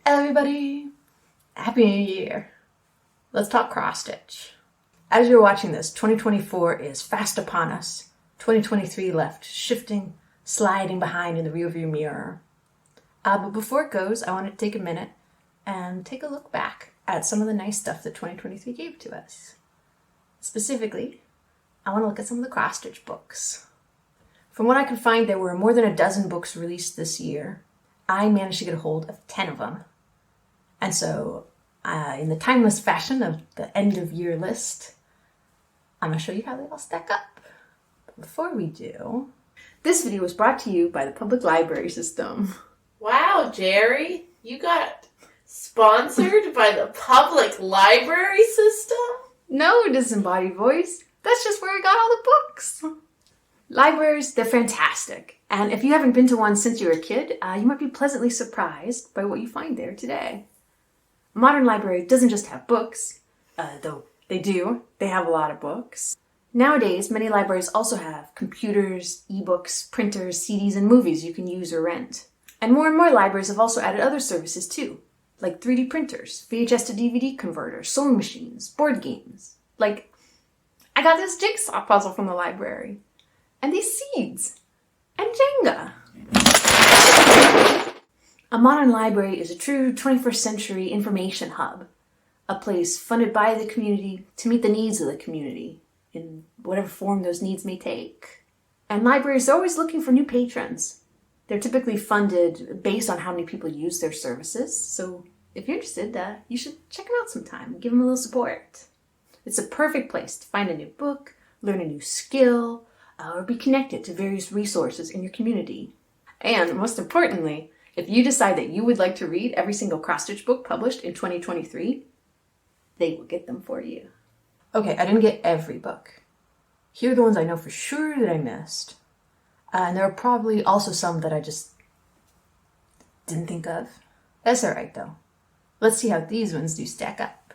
Hello everybody! Happy New Year! Let's talk cross-stitch. As you're watching this, 2024 is fast upon us. 2023 left shifting, sliding behind in the rearview mirror. But before it goes, I want to take a minute and take a look back at some of the nice stuff that 2023 gave to us. Specifically, I want to look at some of the cross-stitch books. From what I could find, there were more than a dozen books released this year. I managed to get a hold of 10 of them. And so, in the timeless fashion of the end of year list, I'm going to show you how they all stack up. But before we do, this video was brought to you by the Public Library System. Wow, Jerry, you got sponsored by the Public Library System? No disembodied voice. That's just where I got all the books. Libraries, they're fantastic. And if you haven't been to one since you were a kid, you might be pleasantly surprised by what you find there today. A modern library doesn't just have books, though they do. They have a lot of books. Nowadays, many libraries also have computers, ebooks, printers, CDs, and movies you can use or rent. And more libraries have also added other services too, like 3D printers, VHS to DVD converters, sewing machines, board games. Like, I got this jigsaw puzzle from the library, and these seeds, and Jenga. A modern library is a true 21st century information hub, a place funded by the community to meet the needs of the community in whatever form those needs may take. And libraries are always looking for new patrons. They're typically funded based on how many people use their services, so if you're interested, you should check them out sometime and give them a little support. It's a perfect place to find a new book, learn a new skill, or be connected to various resources in your community. And most importantly, if you decide that you would like to read every single cross-stitch book published in 2023, they will get them for you. Okay, I didn't get every book. Here are the ones I know for sure that I missed. And there are probably also some that I just didn't think of. That's alright though. Let's see how these ones do stack up.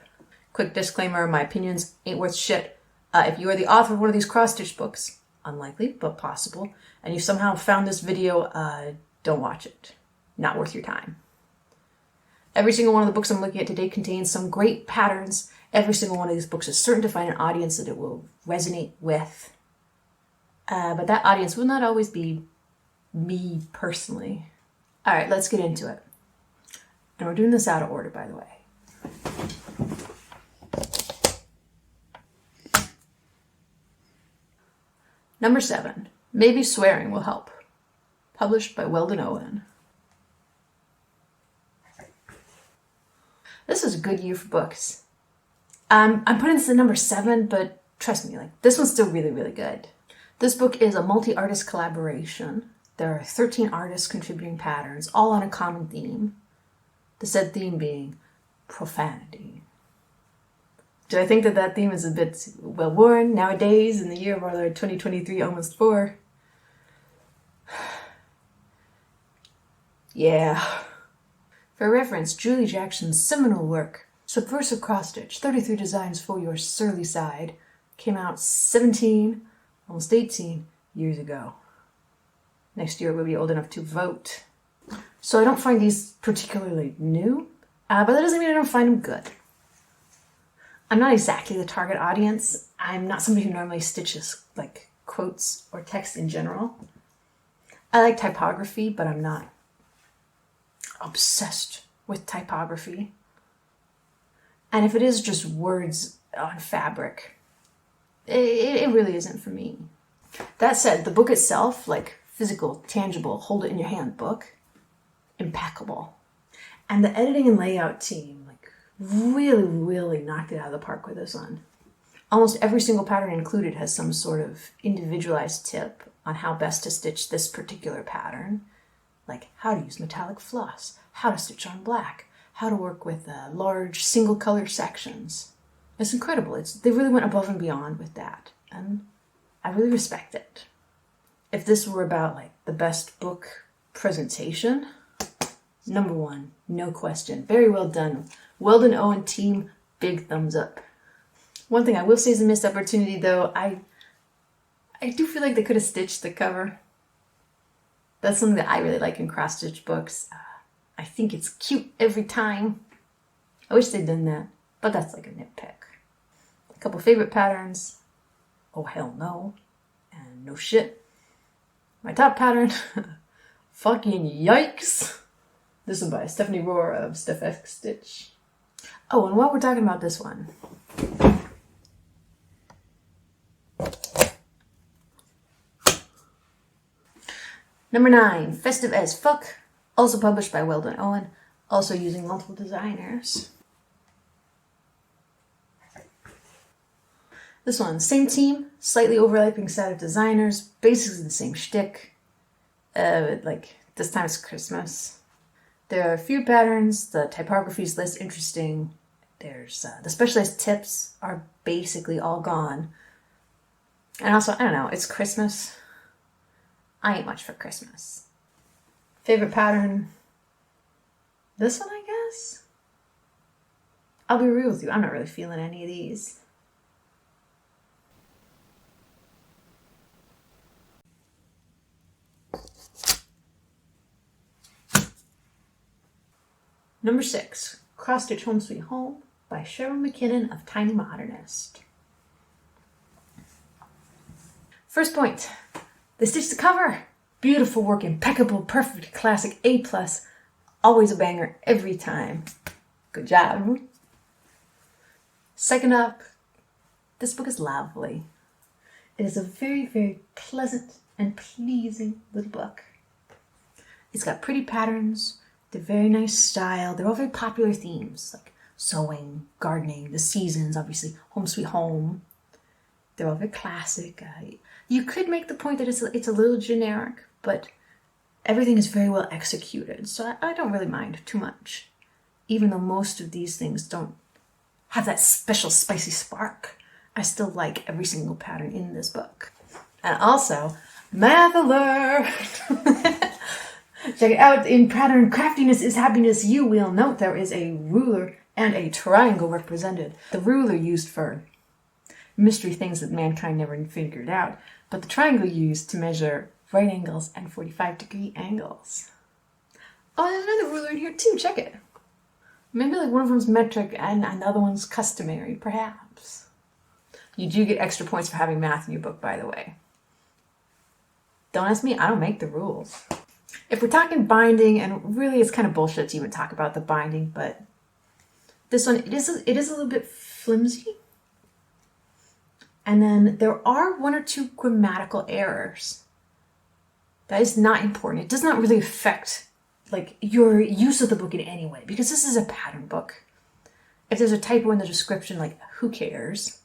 Quick disclaimer, my opinions ain't worth shit. If you are the author of one of these cross-stitch books, unlikely, but possible, and you somehow found this video, don't watch it. Not worth your time. Every single one of the books I'm looking at today contains some great patterns. Every single one of these books is certain to find an audience that it will resonate with. But that audience will not always be me personally. All right, let's get into it. And we're doing this out of order, by the way. Number 7, Maybe Swearing Will Help. Published by Weldon Owen. This was a good year for books. I'm putting this at number 7, but trust me, this one's still really, really good. This book is a multi-artist collaboration. There are 13 artists contributing patterns, all on a common theme. The said theme being profanity. Do I think that theme is a bit well-worn nowadays in the year of our Lord 2023, almost 4? Yeah. For reference, Julie Jackson's seminal work, Subversive Cross-Stitch, 33 Designs for Your Surly Side, came out 17, almost 18 years ago. Next year we'll be old enough to vote. So I don't find these particularly new, but that doesn't mean I don't find them good. I'm not exactly the target audience. I'm not somebody who normally stitches quotes or text in general. I like typography, but I'm not obsessed with typography. And if it is just words on fabric, it really isn't for me. That said, the book itself, physical, tangible, hold it in your hand book, impeccable. And the editing and layout team, really knocked it out of the park with this one. Almost every single pattern included has some sort of individualized tip on how best to stitch this particular pattern, like how to use metallic floss, how to stitch on black, how to work with large single color sections. It's incredible. They really went above and beyond with that, and I really respect it. If this were about the best book presentation, number 1, no question. Very well done. Weldon Owen team, big thumbs up. One thing I will say is a missed opportunity though. I do feel like they could have stitched the cover. That's something that I really like in cross-stitch books. I think it's cute every time. I wish they'd done that, but that's like a nitpick. A couple favorite patterns. Oh hell no. And no shit. My top pattern. Fucking yikes. This one by Stephanie Rohr of Steph X Stitch. Oh, and while we're talking about this one. Number 9, Festive as Fuck. Also published by Weldon Owen. Also using multiple designers. This one, same team, slightly overlapping set of designers, basically the same shtick. Like, this time it's Christmas. There are a few patterns, the typography is less interesting. There's, the specialized tips are basically all gone. And also, I don't know, it's Christmas. I ain't much for Christmas. Favorite pattern? This one, I guess? I'll be real with you, I'm not really feeling any of these. Number 6, Cross Stitch Home Sweet Home by Cheryl McKinnon of Tiny Modernist. First point, they stitched the cover. Beautiful work, impeccable, perfect, classic, A+. Always a banger every time. Good job. Second up, this book is lovely. It is a very, very pleasant and pleasing little book. It's got pretty patterns. They're very nice style. They're all very popular themes, like sewing, gardening, the seasons, obviously, Home Sweet Home. They're all very classic. You could make the point that it's a little generic, but everything is very well executed, so I don't really mind too much. Even though most of these things don't have that special spicy spark, I still like every single pattern in this book. And also, math alert! Check it out. In pattern Craftiness is Happiness, you will note there is a ruler and a triangle represented. The ruler used for mystery things that mankind never figured out, but the triangle used to measure right angles and 45-degree angles. Oh, there's another ruler in here too, check it. Maybe like one of them's metric and another one's customary, perhaps. You do get extra points for having math in your book, by the way. Don't ask me, I don't make the rules. If we're talking binding, and really it's kind of bullshit to even talk about the binding, but this one, it is a little bit flimsy. And then there are 1 or 2 grammatical errors. That is not important. It does not really affect like your use of the book in any way, because this is a pattern book. If there's a typo in the description, like, who cares?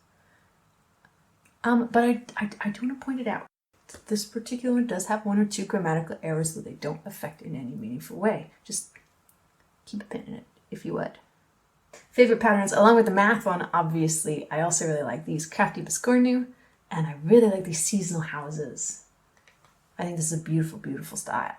But I do want to point it out. This particular one does have 1 or 2 grammatical errors that they don't affect in any meaningful way. Just keep a pin in it, if you would. Favorite patterns, along with the math one, obviously, I also really like these Crafty Biscornu, and I really like these seasonal houses. I think this is a beautiful, beautiful style.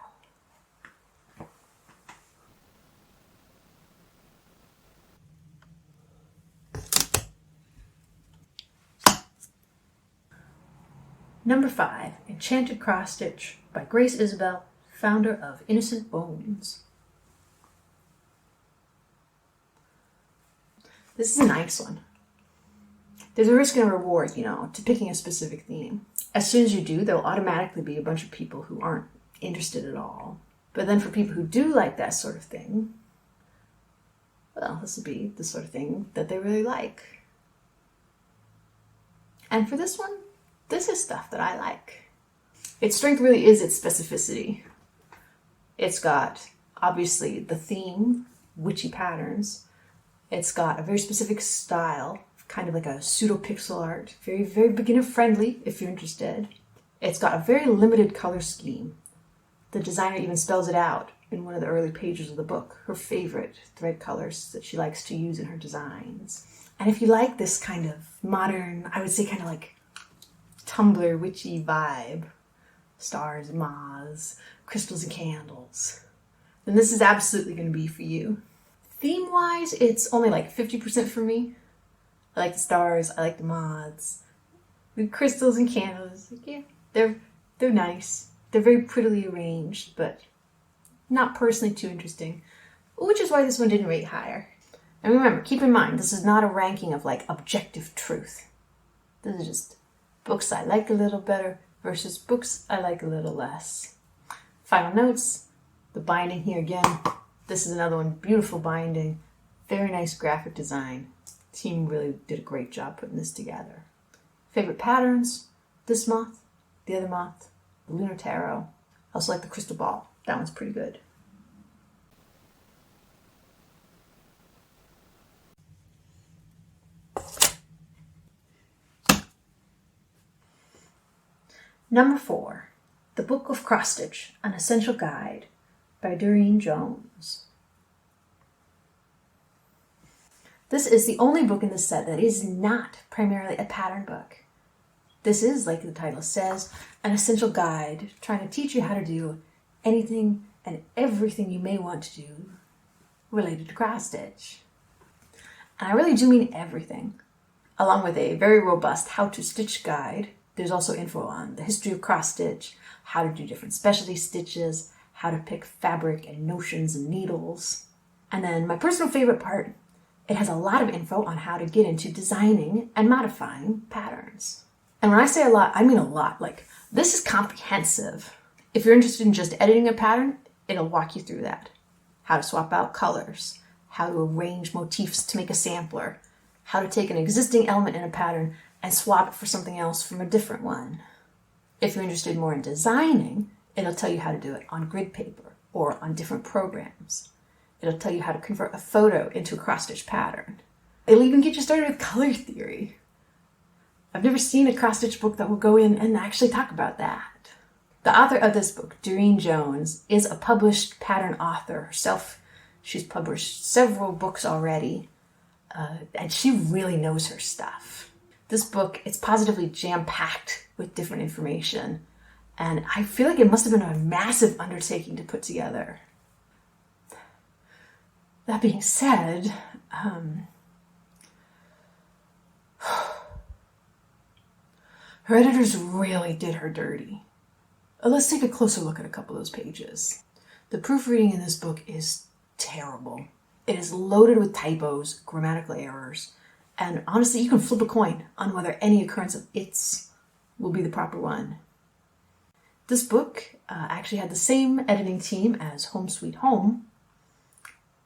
Number 5, Enchanted Cross Stitch by Grace Isabel, founder of Innocent Bones. This is a nice one. There's a risk and a reward, to picking a specific theme. As soon as you do, there'll automatically be a bunch of people who aren't interested at all. But then for people who do like that sort of thing, well, this will be the sort of thing that they really like. And for this one, this is stuff that I like. Its strength really is its specificity. It's got, obviously, the theme, witchy patterns. It's got a very specific style, kind of like a pseudo-pixel art. Very, very beginner-friendly, if you're interested. It's got a very limited color scheme. The designer even spells it out in one of the early pages of the book, her favorite thread colors that she likes to use in her designs. And if you like this kind of modern, I would say kind of like Tumblr witchy vibe, stars, moths, crystals and candles, then this is absolutely going to be for you. Theme-wise, it's only like 50% for me. I like the stars, I like the moths, the crystals and candles. Yeah, they're nice. They're very prettily arranged, but not personally too interesting. which is why this one didn't rate higher. And remember, keep in mind, this is not a ranking of like objective truth. This is just books I like a little better versus books I like a little less. Final notes, the binding here again. This is another one, beautiful binding, very nice graphic design. Team really did a great job putting this together. Favorite patterns, this moth, the other moth, the Lunar Tarot. I also like the crystal ball. That one's pretty good. Number 4, The Book of Cross Stitch, An Essential Guide by Doreen Jones. This is the only book in the set that is not primarily a pattern book. This is, like the title says, an essential guide trying to teach you how to do anything and everything you may want to do related to cross stitch. And I really do mean everything. Along with a very robust how to stitch guide, there's also info on the history of cross stitch, how to do different specialty stitches, how to pick fabric and notions and needles. And then my personal favorite part, it has a lot of info on how to get into designing and modifying patterns. And when I say a lot, I mean a lot. Like, this is comprehensive. If you're interested in just editing a pattern, it'll walk you through that. How to swap out colors, how to arrange motifs to make a sampler, how to take an existing element in a pattern and swap it for something else from a different one. If you're interested more in designing, it'll tell you how to do it on grid paper or on different programs. It'll tell you how to convert a photo into a cross-stitch pattern. It'll even get you started with color theory. I've never seen a cross-stitch book that will go in and actually talk about that. The author of this book, Doreen Jones, is a published pattern author herself. She's published several books already, and she really knows her stuff. This book, it's positively jam-packed with different information, and I feel like it must have been a massive undertaking to put together. That being said, her editors really did her dirty. Let's take a closer look at a couple of those pages. The proofreading in this book is terrible. It is loaded with typos, grammatical errors, and honestly, you can flip a coin on whether any occurrence of its will be the proper one. This book actually had the same editing team as Home Sweet Home,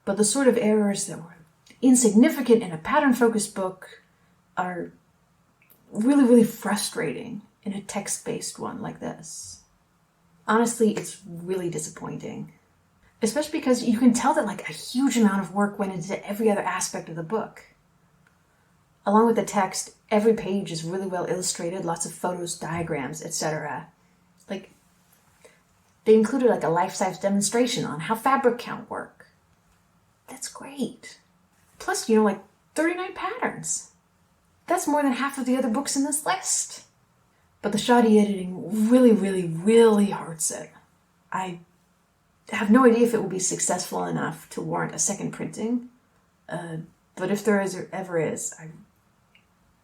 but the sort of errors that were insignificant in a pattern-focused book are really, really frustrating in a text-based one like this. Honestly, it's really disappointing. Especially because you can tell that like a huge amount of work went into every other aspect of the book. Along with the text, every page is really well illustrated, lots of photos, diagrams, etc. Like, they included like a life-size demonstration on how fabric count work. That's great. Plus, like 39 patterns. That's more than half of the other books in this list. But the shoddy editing really, really, really hurts it. I have no idea if it will be successful enough to warrant a second printing. But if there ever is, I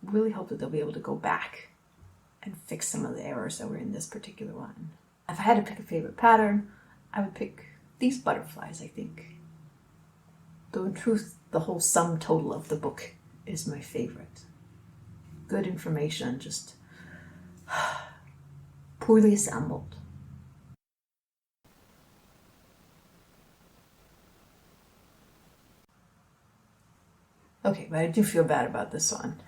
really hope that they'll be able to go back and fix some of the errors that were in this particular one. If I had to pick a favorite pattern, I would pick these butterflies, I think. Though in truth, the whole sum total of the book is my favorite. Good information, just poorly assembled. Okay, but I do feel bad about this one.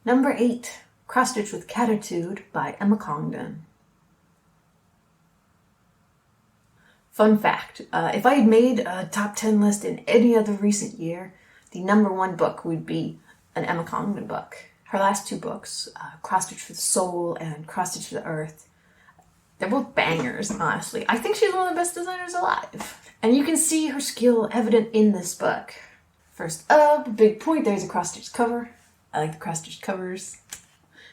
Number 8, Cross Stitch with Catitude by Emma Congdon. Fun fact, if I had made a top 10 list in any other recent year, the number 1 book would be an Emma Congdon book. Her last 2 books, Cross Stitch for the Soul and Cross Stitch for the Earth, they're both bangers, honestly. I think she's one of the best designers alive. And you can see her skill evident in this book. First up, big point, there's a cross-stitch cover. I like the cross-stitch covers.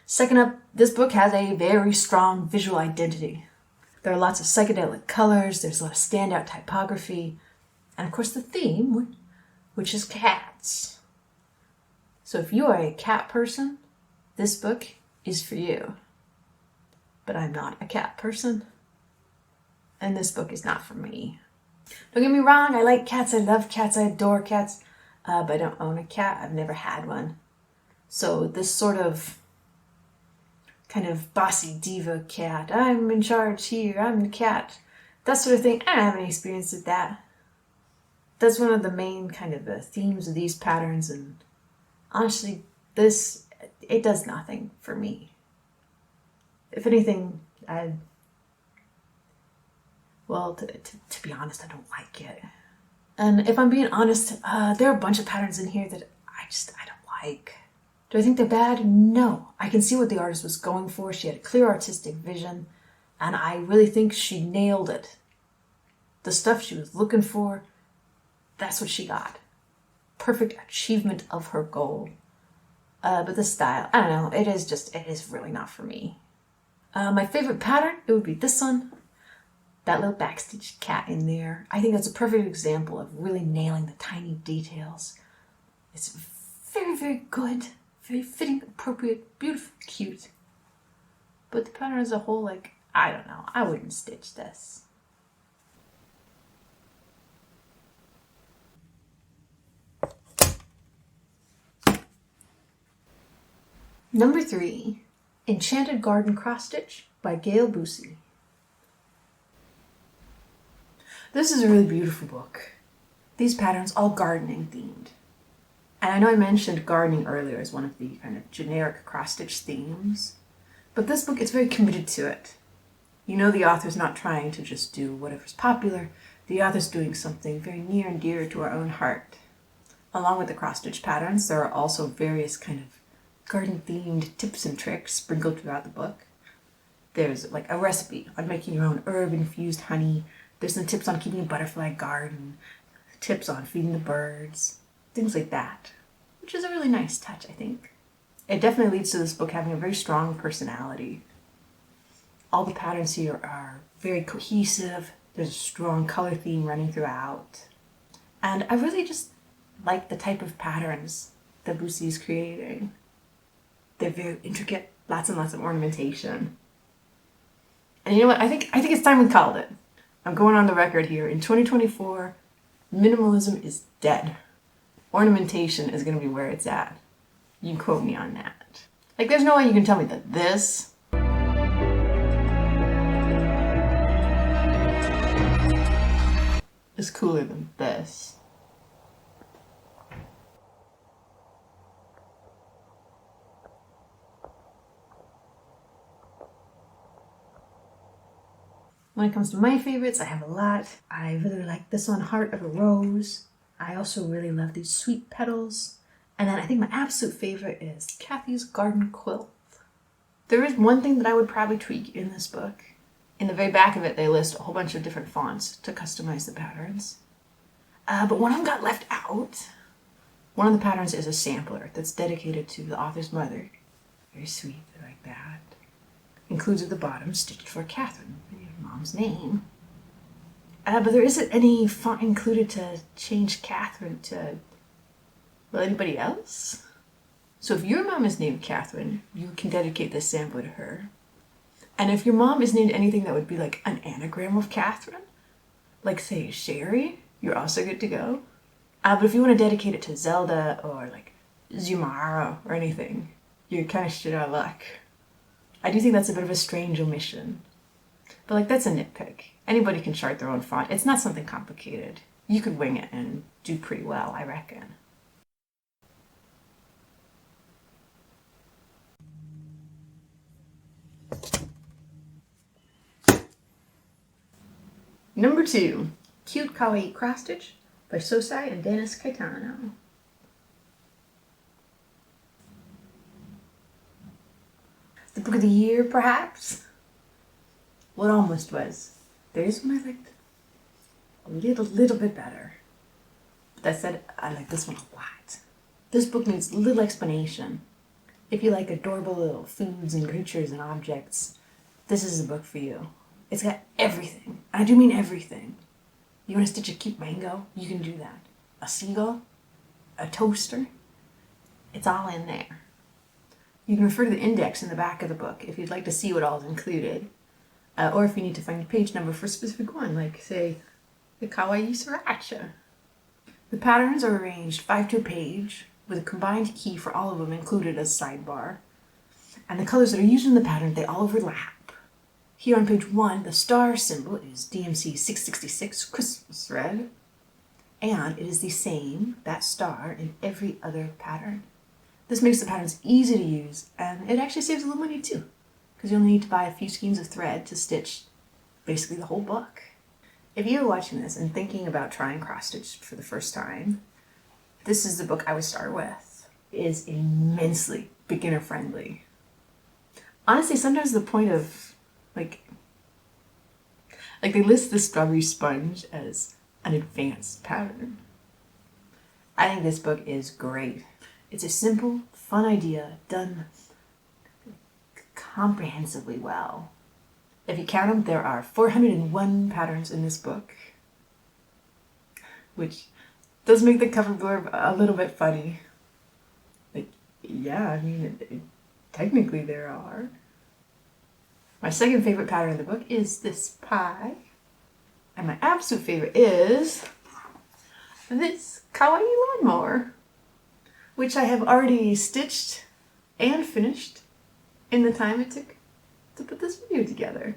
Second up, this book has a very strong visual identity. There are lots of psychedelic colors, there's a lot of standout typography, and of course the theme, which is cats. So if you are a cat person, this book is for you. But I'm not a cat person. and this book is not for me. Don't get me wrong, I like cats, I love cats, I adore cats, but I don't own a cat, I've never had one. So this sort of kind of bossy diva cat, I'm in charge here, I'm the cat, that sort of thing, I don't have any experience with that. That's one of the main kind of themes of these patterns, and honestly, it does nothing for me. If anything, to be honest, I don't like it. And if I'm being honest, there are a bunch of patterns in here that I don't like. Do I think they're bad? No. I can see what the artist was going for. She had a clear artistic vision, and I really think she nailed it. The stuff she was looking for, that's what she got. Perfect achievement of her goal. But the style, I don't know, it is really not for me. My favorite pattern, it would be this one. That little backstitched cat in there. I think that's a perfect example of really nailing the tiny details. It's very, very good. Very fitting, appropriate, beautiful, cute. But the pattern as a whole, I don't know. I wouldn't stitch this. Number 3, Enchanted Garden Cross Stitch by Gail Busey. This is a really beautiful book. These patterns all gardening themed. And I know I mentioned gardening earlier as one of the kind of generic cross-stitch themes, but this book, it's very committed to it. You know the author's not trying to just do whatever's popular. The author's doing something very near and dear to our own heart. Along with the cross-stitch patterns, there are also various kind of garden-themed tips and tricks sprinkled throughout the book. There's a recipe on making your own herb-infused honey. There's some tips on keeping a butterfly garden, tips on feeding the birds, things like that, which is a really nice touch, I think. It definitely leads to this book having a very strong personality. All the patterns here are very cohesive. There's a strong color theme running throughout. And I really just like the type of patterns that Busey is creating. They're very intricate, lots and lots of ornamentation. And you know what? I think it's time we called it. I'm going on the record here. In 2024, minimalism is dead. Ornamentation is going to be where it's at. You can quote me on that. There's no way you can tell me that this is cooler than this. When it comes to my favorites, I have a lot. I really like this one, Heart of a Rose. I also really love these sweet petals. And then I think my absolute favorite is Kathy's Garden Quilt. There is one thing that I would probably tweak in this book. In the very back of it, they list a whole bunch of different fonts to customize the patterns. But one of them got left out. One of the patterns is a sampler that's dedicated to the author's mother. Very sweet, I like that. Includes at the bottom, stitched for Catherine, your mom's name. But there isn't any font included to change Catherine to, anybody else? So if your mom is named Catherine, you can dedicate this sampler to her. And if your mom is named anything that would be an anagram of Catherine, say Sherry, you're also good to go. But if you want to dedicate it to Zelda or Zumara or anything, you're kind of shit out of luck. I do think that's a bit of a strange omission. But that's a nitpick. Anybody can chart their own font. It's not something complicated. You could wing it and do pretty well, I reckon. Number 2, Cute Kawaii Cross Stitch by Sosai and Dennis Caetano. The book of the year, perhaps? Well, it almost was. There is one I liked a little bit better. But that said, I like this one a lot. This book needs little explanation. If you like adorable little foods and creatures and objects, this is the book for you. It's got everything. I do mean everything. You want to stitch a cute mango? You can do that. A seagull? A toaster? It's all in there. You can refer to the index in the back of the book if you'd like to see what all is included. Or if you need to find a page number for a specific one, like say the Kawaii Sriracha. The patterns are arranged 5 to a page with a combined key for all of them included as sidebar. And the colors that are used in the pattern, they all overlap. Here on page 1, the star symbol is DMC 666 Christmas Red. And it is the same, that star, in every other pattern. This makes the patterns easy to use, and it actually saves a little money too, because you only need to buy a few skeins of thread to stitch basically the whole book. If you are watching this and thinking about trying cross-stitch for the first time, this is the book I would start with. It is immensely beginner-friendly. Honestly, sometimes the point of, like they list the strawberry sponge as an advanced pattern. I think this book is great. It's a simple, fun idea done comprehensively well. If you count them, there are 401 patterns in this book, which does make the cover blurb a little bit funny. Like, yeah, I mean, technically there are. My second favorite pattern in the book is this pie. And my absolute favorite is this Kawaii lawnmower, which I have already stitched and finished in the time it took to put this video together.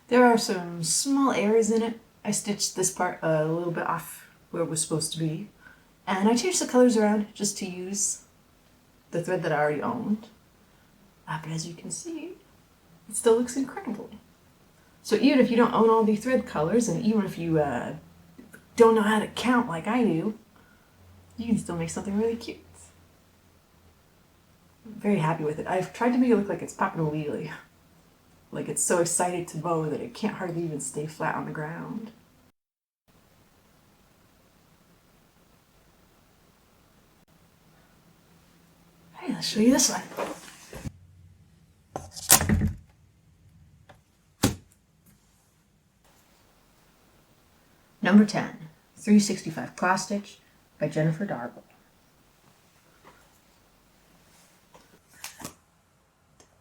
There are some small errors in it. I stitched this part a little bit off where it was supposed to be, and I changed the colors around just to use the thread that I already owned. But as you can see, it still looks incredible. So even if you don't own all the thread colors, and even if you don't know how to count like I do, you can still make something really cute. I'm very happy with it. I've tried to make it look like it's popping a wheelie. Like it's so excited to mow that it can't hardly even stay flat on the ground. Hey, let's show you this one. Number 10, 365 Cross Stitch by Jennifer Darble.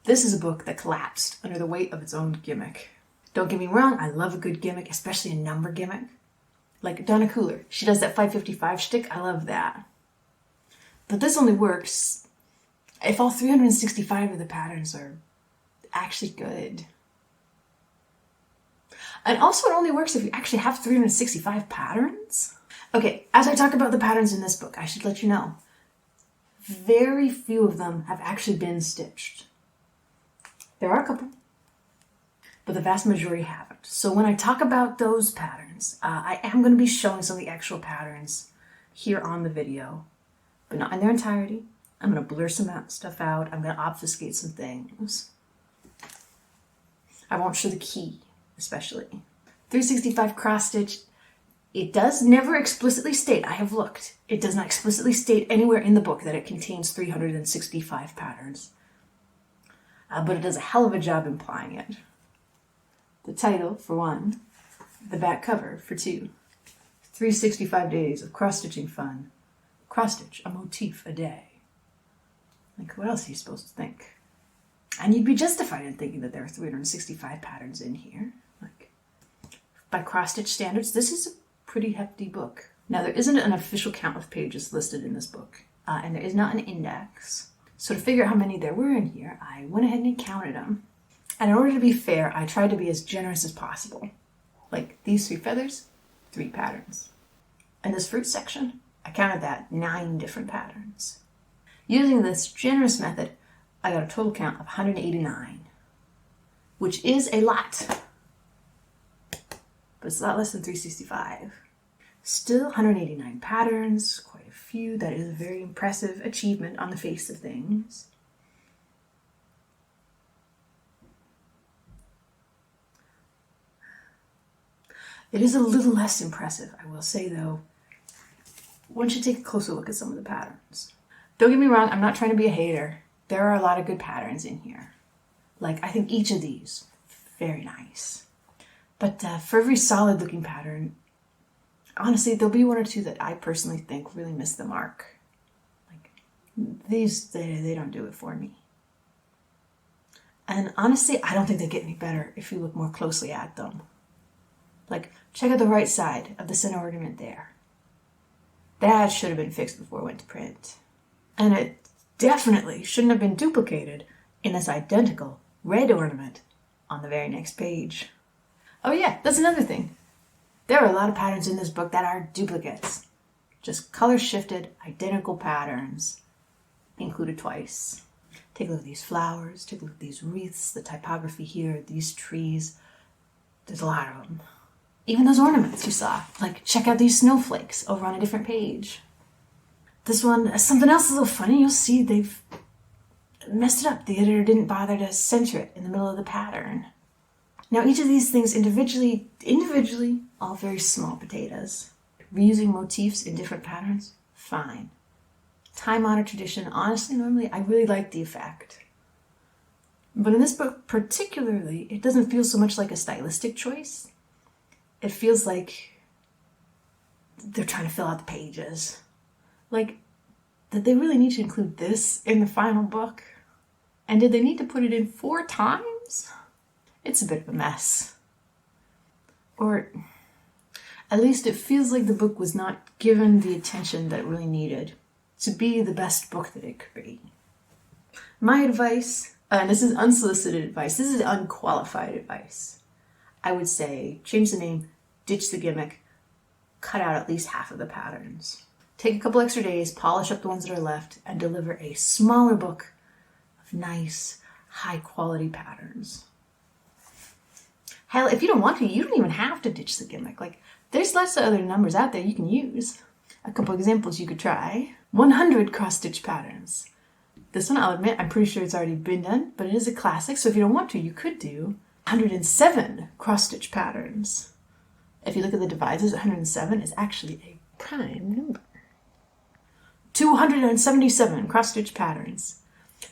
This is a book that collapsed under the weight of its own gimmick. Don't get me wrong, I love a good gimmick, especially a number gimmick. Like Donna Cooler, she does that 555 shtick, I love that. But this only works if all 365 of the patterns are actually good. And also it only works if you actually have 365 patterns. Okay, as I talk about the patterns in this book, I should let you know, very few of them have actually been stitched. There are a couple, but the vast majority haven't. So when I talk about those patterns, I am going to be showing some of the actual patterns here on the video, but not in their entirety. I'm going to blur some stuff out. I'm going to obfuscate some things. I won't show the key, especially. 365 cross stitch, it does never explicitly state, I have looked, it does not explicitly state anywhere in the book that it contains 365 patterns. But it does a hell of a job implying it. The title, for one, the back cover, for two. 365 days of cross-stitching fun. Cross-stitch, a motif a day. Like, what else are you supposed to think? And you'd be justified in thinking that there are 365 patterns in here. Like, by cross-stitch standards, this is a pretty hefty book. Now, there isn't an official count of pages listed in this book, and there is not an index. So to figure out how many there were in here, I went ahead and counted them. And in order to be fair, I tried to be as generous as possible. Like these 3 feathers, 3 patterns. In this fruit section, I counted that 9 different patterns. Using this generous method, I got a total count of 189, which is a lot, but it's a lot less than 365. Still 189 patterns, quite a few. That is a very impressive achievement on the face of things. It is a little less impressive, I will say though, once you take a closer look at some of the patterns. Don't get me wrong, I'm not trying to be a hater. There are a lot of good patterns in here. Like, I think each of these, very nice. But for every solid looking pattern, honestly, there'll be 1 or 2 that I personally think really miss the mark. Like, these, they don't do it for me. And honestly, I don't think they get any better if you look more closely at them. Like, check out the right side of the center ornament there. That should have been fixed before it went to print. And it definitely shouldn't have been duplicated in this identical red ornament on the very next page. Oh yeah, that's another thing. There are a lot of patterns in this book that are duplicates. Just color shifted, identical patterns included twice. Take a look at these flowers, take a look at these wreaths, the typography here, these trees. There's a lot of them. Even those ornaments you saw. Like, check out these snowflakes over on a different page. This one, something else a little funny, you'll see they've messed it up. The editor didn't bother to center it in the middle of the pattern. Now, each of these things individually, all very small potatoes. Reusing motifs in different patterns, fine. Time-honored tradition, honestly, normally, I really like the effect. But in this book particularly, it doesn't feel so much like a stylistic choice. It feels like they're trying to fill out the pages. Like, did they really need to include this in the final book? And did they need to put it in 4 times? It's a bit of a mess. Or at least it feels like the book was not given the attention that it really needed to be the best book that it could be. My advice, and this is unsolicited advice, this is unqualified advice. I would say change the name, ditch the gimmick, cut out at least half of the patterns. Take a couple extra days, polish up the ones that are left, and deliver a smaller book of nice, high-quality patterns. Hell, if you don't want to, you don't even have to ditch the gimmick. Like, there's lots of other numbers out there you can use. A couple examples you could try. 100 cross-stitch patterns. This one, I'll admit, I'm pretty sure it's already been done, but it is a classic, so if you don't want to, you could do 107 cross-stitch patterns. If you look at the divisors, 107 is actually a prime number. 277 cross-stitch patterns.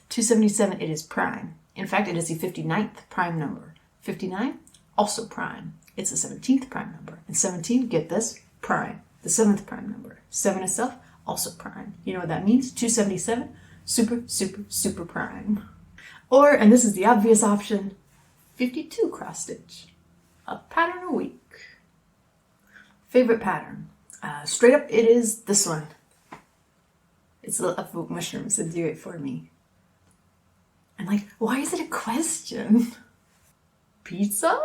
277, it is prime. In fact, it is the 59th prime number. 59, also prime. It's the 17th prime number. And 17, get this, prime. The 7th prime number. 7 itself, also prime. You know what that means? 277, super, super, super prime. Or, and this is the obvious option, 52 cross-stitch. A pattern a week. Favorite pattern? Straight up, it is this one. It's the upvote mushrooms that do it for me. And like, why is it a question? Pizza?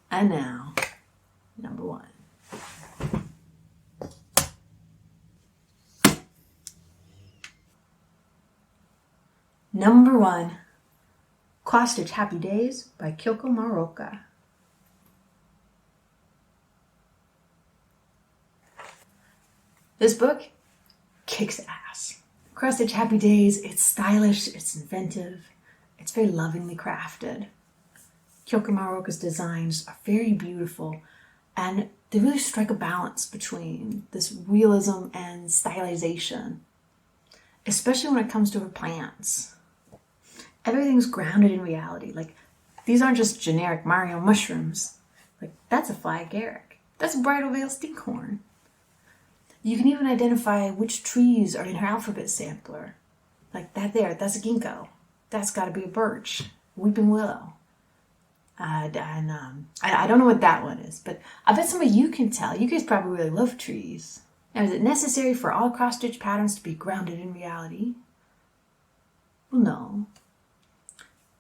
And now, number 1. Number 1, Cross-Stitch Happy Days by Kyoko Maruoka. This book kicks ass. Cross-Stitch Happy Days, it's stylish, it's inventive, it's very lovingly crafted. Kyoko Maruoka's designs are very beautiful, and they really strike a balance between this realism and stylization, especially when it comes to her plants. Everything's grounded in reality. Like, these aren't just generic Mario mushrooms. Like, that's a fly agaric. That's a bridal veil stinkhorn. You can even identify which trees are in her alphabet sampler. Like that there, that's a ginkgo. That's got to be a birch, weeping willow. I don't know what that one is, but I bet some of you can tell. You guys probably really love trees. Now, is it necessary for all cross-stitch patterns to be grounded in reality? Well, no.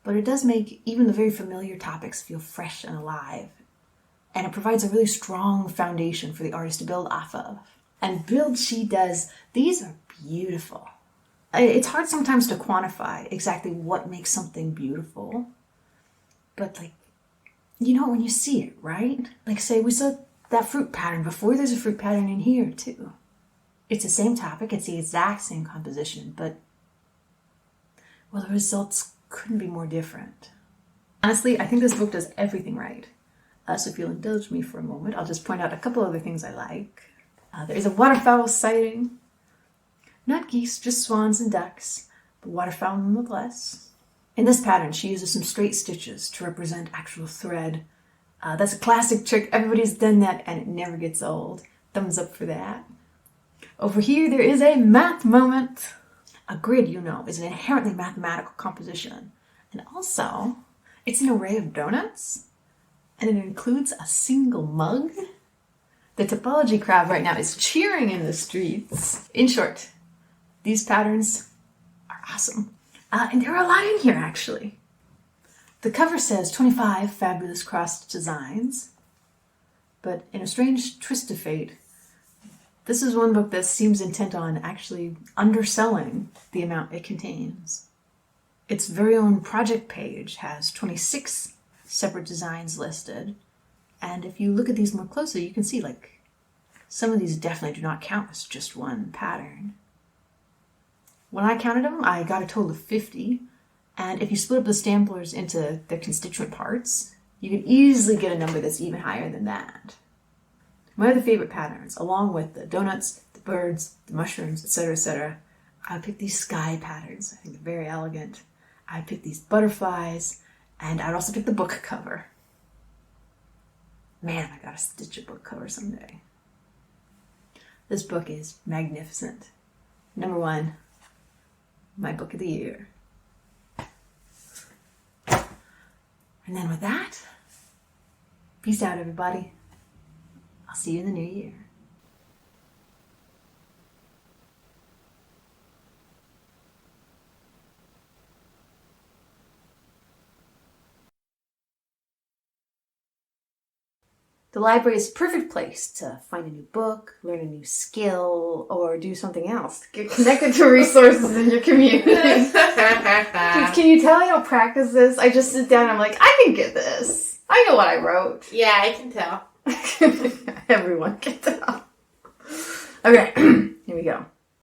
But it does make even the very familiar topics feel fresh and alive. And it provides a really strong foundation for the artist to build off of. And build she does. These are beautiful. It's hard sometimes to quantify exactly what makes something beautiful. But like, you know when you see it, right? Like say we saw that fruit pattern before, there's a fruit pattern in here too. It's the same topic, it's the exact same composition, but well, the results couldn't be more different. Honestly, I think this book does everything right. So if you'll indulge me for a moment, I'll just point out a couple other things I like. There's a waterfowl sighting. Not geese, just swans and ducks, but waterfowl nonetheless. In this pattern, she uses some straight stitches to represent actual thread. That's a classic trick. Everybody's done that and it never gets old. Thumbs up for that. Over here, there is a math moment. A grid, you know, is an inherently mathematical composition. And also, it's an array of donuts, and it includes a single mug. The topology crowd right now is cheering in the streets. In short, these patterns are awesome. And there are a lot in here, actually. The cover says 25 fabulous cross designs, but in a strange twist of fate, this is one book that seems intent on actually underselling the amount it contains. Its very own project page has 26 separate designs listed, and if you look at these more closely, you can see, like, some of these definitely do not count as just one pattern. When I counted them, I got a total of 50, and if you split up the samplers into their constituent parts, you can easily get a number that's even higher than that. My other favorite patterns, along with the donuts, the birds, the mushrooms, etc., I picked these sky patterns. I think they're very elegant. I picked these butterflies, and I'd also pick the book cover. Man, I gotta stitch a book cover someday. This book is magnificent. Number 1, my book of the year. And then with that, peace out, everybody. I'll see you in the new year. The library is a perfect place to find a new book, learn a new skill, or do something else. Get connected to resources in your community. Dude, can you tell I don't practice this? I just sit down and I'm like, I can get this. I know what I wrote. Yeah, I can tell. Everyone can tell. Okay, here we go.